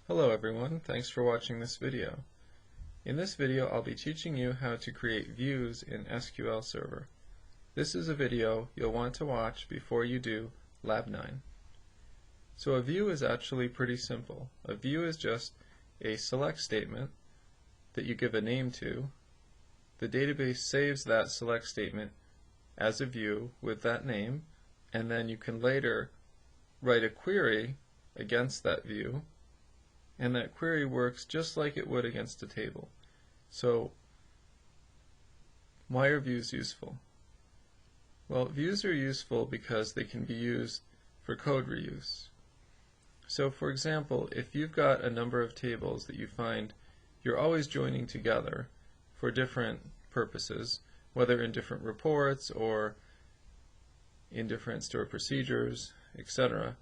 Hello everyone, thanks for watching this video. In this video I'll be teaching you how to create views in SQL Server. This is a video you'll want to watch before you do Lab 9. So a view is actually pretty simple. A view is just a select statement that you give a name to. The database saves that select statement as a view with that name, and then you can later write a query against that view, and that query works just like it would against a table. So why are views useful? Well, views are useful because they can be used for code reuse. So for example, if you've got a number of tables that you find you're always joining together for different purposes, whether in different reports or in different stored procedures, etc.,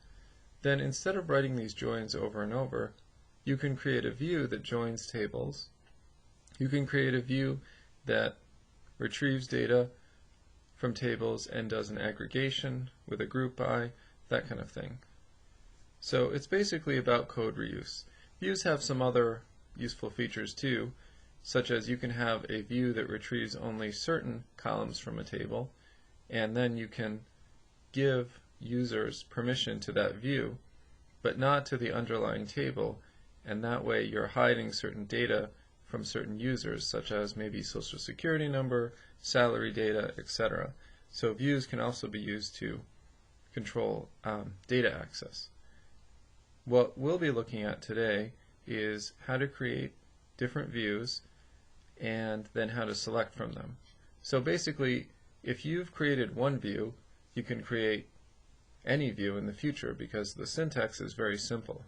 then instead of writing these joins over and over, you can create a view that joins tables. You can create a view that retrieves data from tables and does an aggregation with a group by, that kind of thing. So it's basically about code reuse. Views have some other useful features too, such as you can have a view that retrieves only certain columns from a table, and then you can give users permission to that view, but not to the underlying table, and that way you're hiding certain data from certain users, such as maybe social security number, salary data, etc. So views can also be used to control data access. What we'll be looking at today is how to create different views and then how to select from them. So basically, if you've created one view, you can create any view in the future because the syntax is very simple.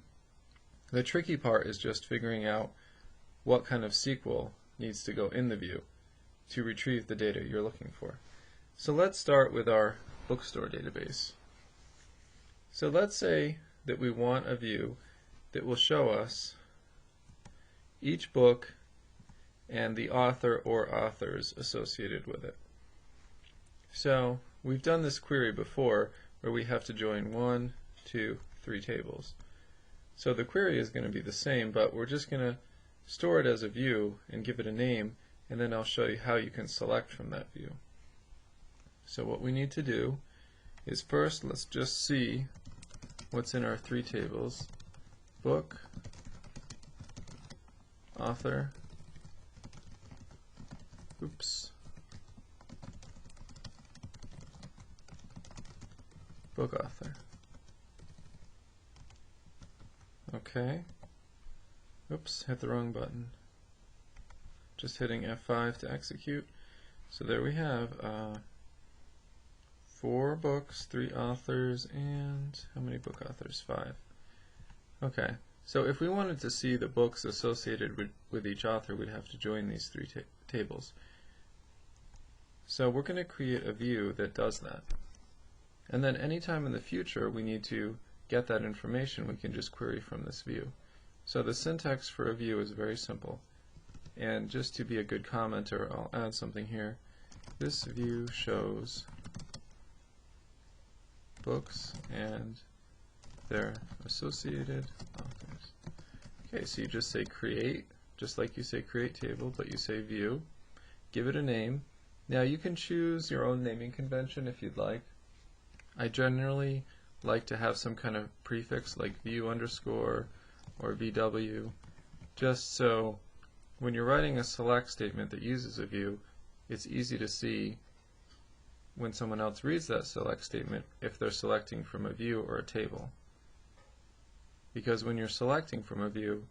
The tricky part is just figuring out what kind of SQL needs to go in the view to retrieve the data you're looking for. So let's start with our bookstore database. So let's say that we want a view that will show us each book and the author or authors associated with it. So we've done this query before where we have to join 1, 2, 3 tables. So the query is going to be the same, but we're just going to store it as a view and give it a name, and then I'll show you how you can select from that view. So what we need to do is first let's just see what's in our 3 tables: book, author, book author. Okay. Oops, hit the wrong button. Just hitting F5 to execute. So there we have 4 books, 3 authors, and how many book authors? 5. Okay, so if we wanted to see the books associated with each author, we'd have to join these 3 tables. So we're going to create a view that does that. And then anytime in the future we need to get that information, we can just query from this view. So the syntax for a view is very simple. And just to be a good commenter, I'll add something here. This view shows books and their associated authors. Okay, so you just say create, just like you say create table, but you say view. Give it a name. Now you can choose your own naming convention if you'd like. I generally like to have some kind of prefix like view underscore or VW, just so when you're writing a select statement that uses a view, it's easy to see when someone else reads that select statement if they're selecting from a view or a table. Because when you're selecting from a view,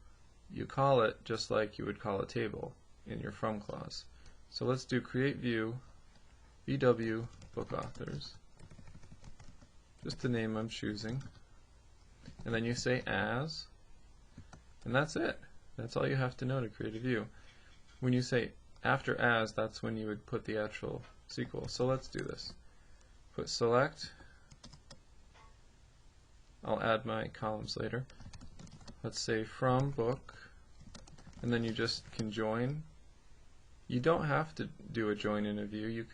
you call it just like you would call a table in your from clause. So let's do create view VW book authors, just the name I'm choosing, and then you say as, and that's it. That's all you have to know to create a view. When you say after as, that's when you would put the actual SQL. So let's do this. Put select. I'll add my columns later. Let's say from book, and then you just can join. You don't have to do a join in a view.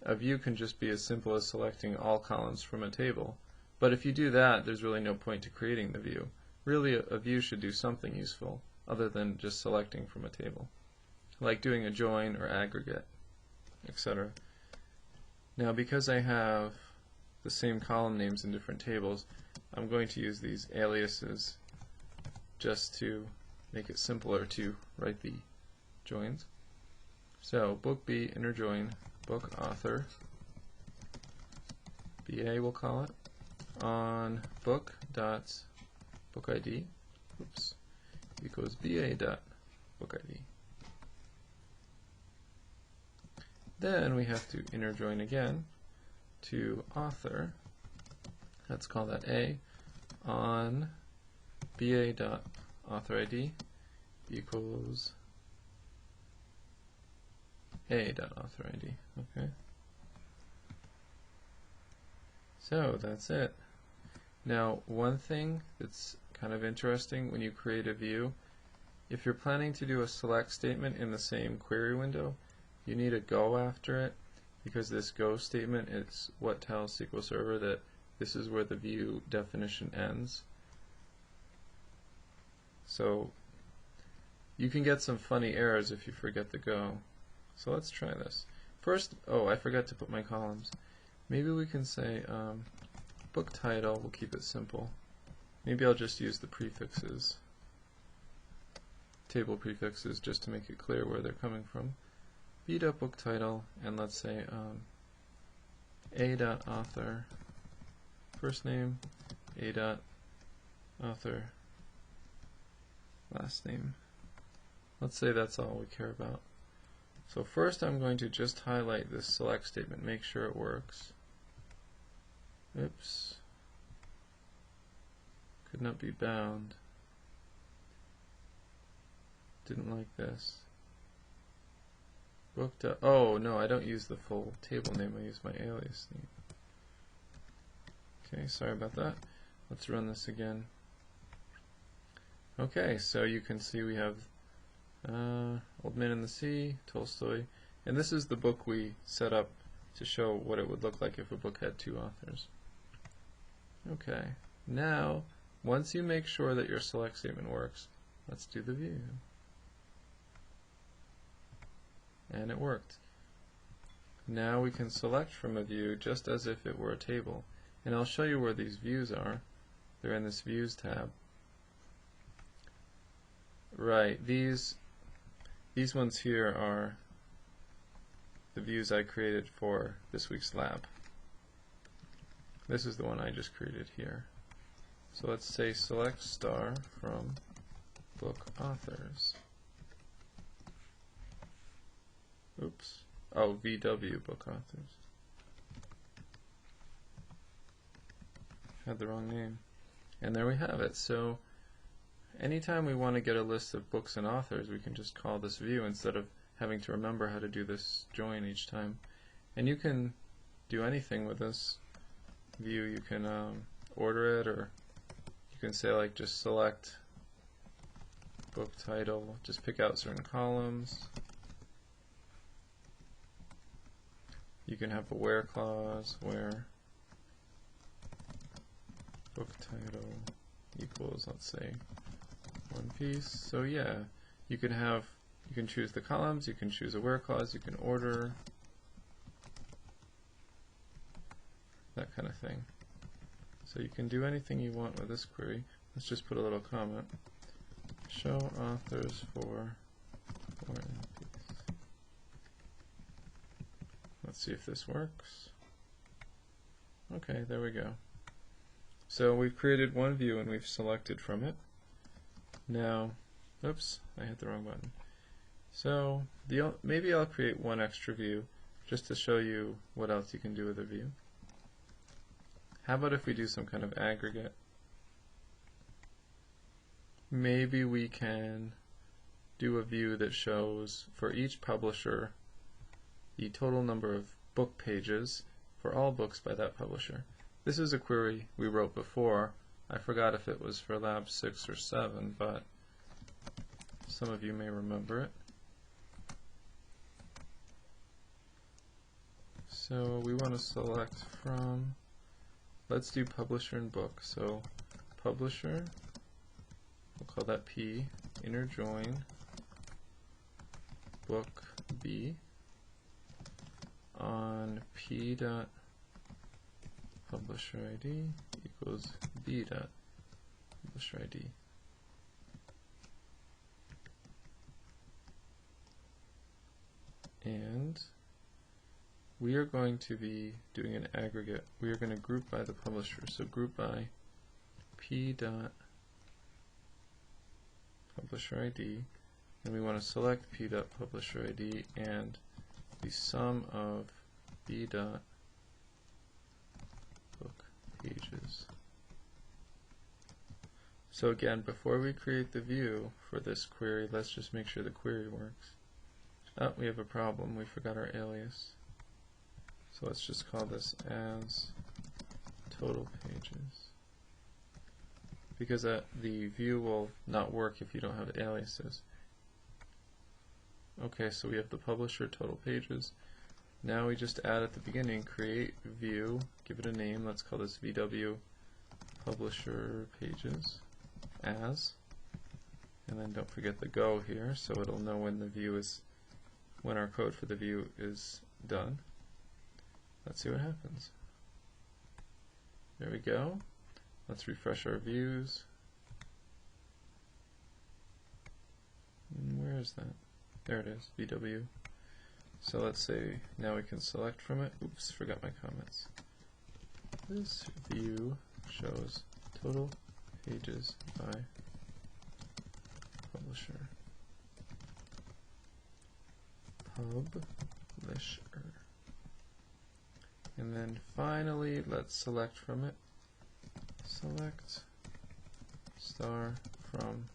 A view can just be as simple as selecting all columns from a table. But if you do that, there's really no point to creating the view. really a view should do something useful other than just selecting from a table, like doing a join or aggregate, etc. Now, because I have the same column names in different tables, I'm going to use these aliases just to make it simpler to write the joins. So book B, inner join, book author, BA we'll call it, on book dot book ID, oops, equals BA dot book ID. Then we have to inner join again to author, let's call that A, on BA dot author ID equals A dot author ID. Okay. So that's it. Now, one thing that's kind of interesting when you create a view, if you're planning to do a select statement in the same query window, you need a go after it, because this go statement is what tells SQL Server that this is where the view definition ends. So you can get some funny errors if you forget the go. So let's try this. First, oh, I forgot to put my columns. Maybe we can say book title, we'll keep it simple. Maybe I'll just use the prefixes, table prefixes, just to make it clear where they're coming from. B.book title, and let's say A.author, first name, A.author, last name. Let's say that's all we care about. So first I'm going to just highlight this select statement, make sure it works. Oops. Could not be bound. Didn't like this. Booked up. Oh no, I don't use the full table name, I use my alias name. Okay, sorry about that. Let's run this again. Okay, so you can see we have Old Man in the Sea, Tolstoy, and this is the book we set up to show what it would look like if a book had two authors. Okay, now once you make sure that your select statement works, let's do the view. And it worked. Now we can select from a view just as if it were a table, and I'll show you where these views are. They're in this Views tab. Right, these ones here are the views I created for this week's lab. This is the one I just created here. So let's say select star from book authors. Oops. Oh, VW book authors. Had the wrong name. And there we have it. So anytime we want to get a list of books and authors, we can just call this view instead of having to remember how to do this join each time. And you can do anything with this view. You can order it, or you can say like just select book title, just pick out certain columns. You can have a where clause, where book title equals, let's say, one piece. So yeah, you can choose the columns, you can choose a where clause, you can order, that kind of thing. So you can do anything you want with this query. Let's just put a little comment. Show authors for War and Peace. Let's see if this works. Okay, there we go. So we've created one view and we've selected from it. Now, oops, I hit the wrong button. So maybe I'll create one extra view just to show you what else you can do with a view. How about if we do some kind of aggregate? Maybe we can do a view that shows for each publisher the total number of book pages for all books by that publisher. This is a query we wrote before. I forgot if it was for Lab 6 or 7, but some of you may remember it. So we want to select from, let's do publisher and book. So publisher call that P, inner join book B on P dot publisher ID equals B dot publisher ID. And we are going to be doing an aggregate. We are going to group by the publisher. So group by P dot publisher ID, and we want to select P dot publisher ID and the sum of B dot book pages. So again, before we create the view for this query, let's just make sure the query works. Oh, we have a problem. We forgot our alias. So let's just call this as total pages, because the view will not work if you don't have aliases. Okay, so we have the publisher total pages. Now we just add at the beginning, create view, give it a name. Let's call this VW publisher pages as, and then don't forget the go here, so it'll know when the view is, when our code for the view is done. Let's see what happens. There we go. Let's refresh our views. Where is that? There it is, VW. So let's say now we can select from it. Oops, forgot my comments. This view shows total pages by publisher. Publisher. And then finally, let's select from it. Select star from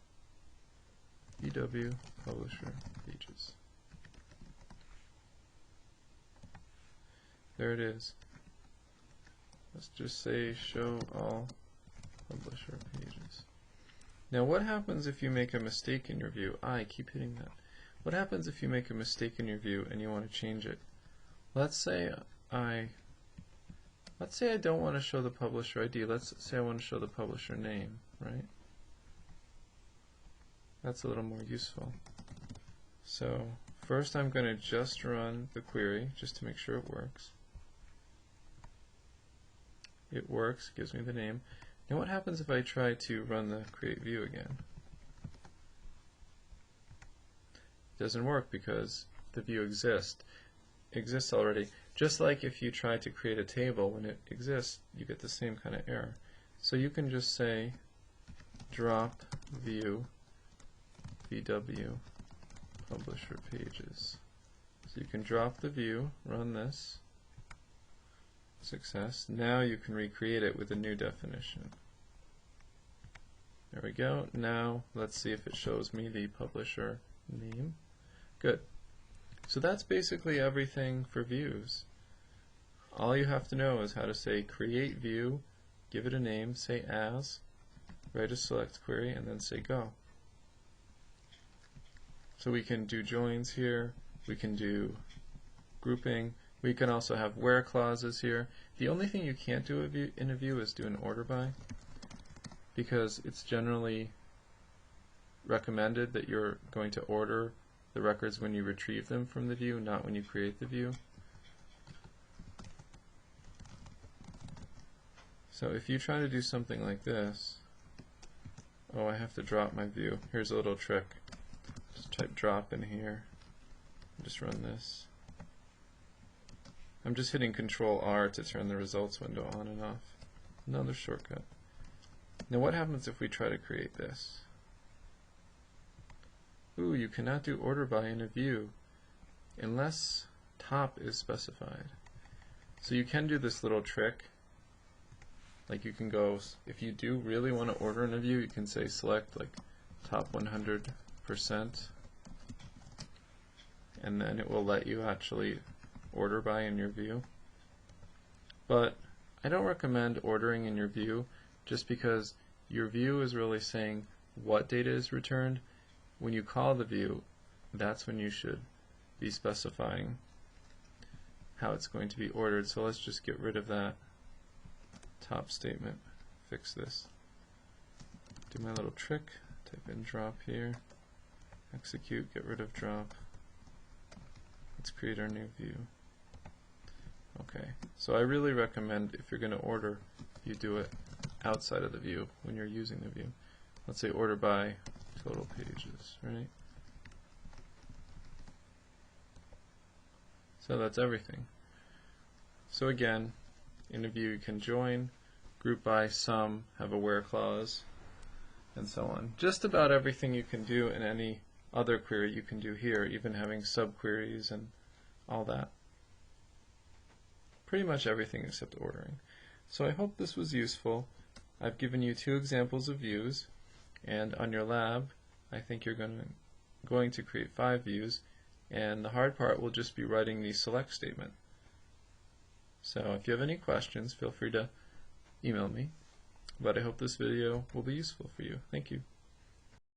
VW publisher pages. There it is. Let's just say show all publisher pages. Now what happens if you make a mistake in your view? I keep hitting that. What happens if you make a mistake in your view and you want to change it? Let's say I don't want to show the publisher ID. Let's say I want to show the publisher name, right? That's a little more useful. So first I'm going to just run the query just to make sure it works. It works, gives me the name. Now what happens if I try to run the create view again? It doesn't work because the view exists already. Just like if you try to create a table, when it exists, you get the same kind of error. So you can just say drop view VW publisher pages. So you can drop the view, run this, success. Now you can recreate it with a new definition. There we go. Now let's see if it shows me the publisher name. Good. So that's basically everything for views. All you have to know is how to say create view, give it a name, say as, write a select query, and then say go. So we can do joins here, we can do grouping, we can also have where clauses here. The only thing you can't do in a view is do an order by, because it's generally recommended that you're going to order the records when you retrieve them from the view, not when you create the view. So if you try to do something like this, oh, I have to drop my view. Here's a little trick. Just type drop in here. Just run this. I'm just hitting Control R to turn the results window on and off. Another shortcut. Now what happens if we try to create this? Ooh, you cannot do order by in a view unless top is specified. So you can do this little trick. Like you can go, if you do really want to order in a view, you can say select like top 100%, and then it will let you actually order by in your view. But I don't recommend ordering in your view just because your view is really saying what data is returned. When you call the view, that's when you should be specifying how it's going to be ordered. So let's just get rid of that top statement, fix this. Do my little trick, Type in drop here, execute, get rid of drop. Let's create our new view. Okay, so I really recommend if you're going to order, you do it outside of the view when you're using the view. Let's say order by total pages, right? So that's everything. So again, in a view you can join, group by, sum, have a where clause, and so on. Just about everything you can do in any other query you can do here, even having subqueries and all that. Pretty much everything except ordering. So I hope this was useful. I've given you 2 examples of views, and on your lab I think you're going to create 5 views, and the hard part will just be writing the select statement. So if you have any questions, feel free to email me, but I hope this video will be useful for you. Thank you.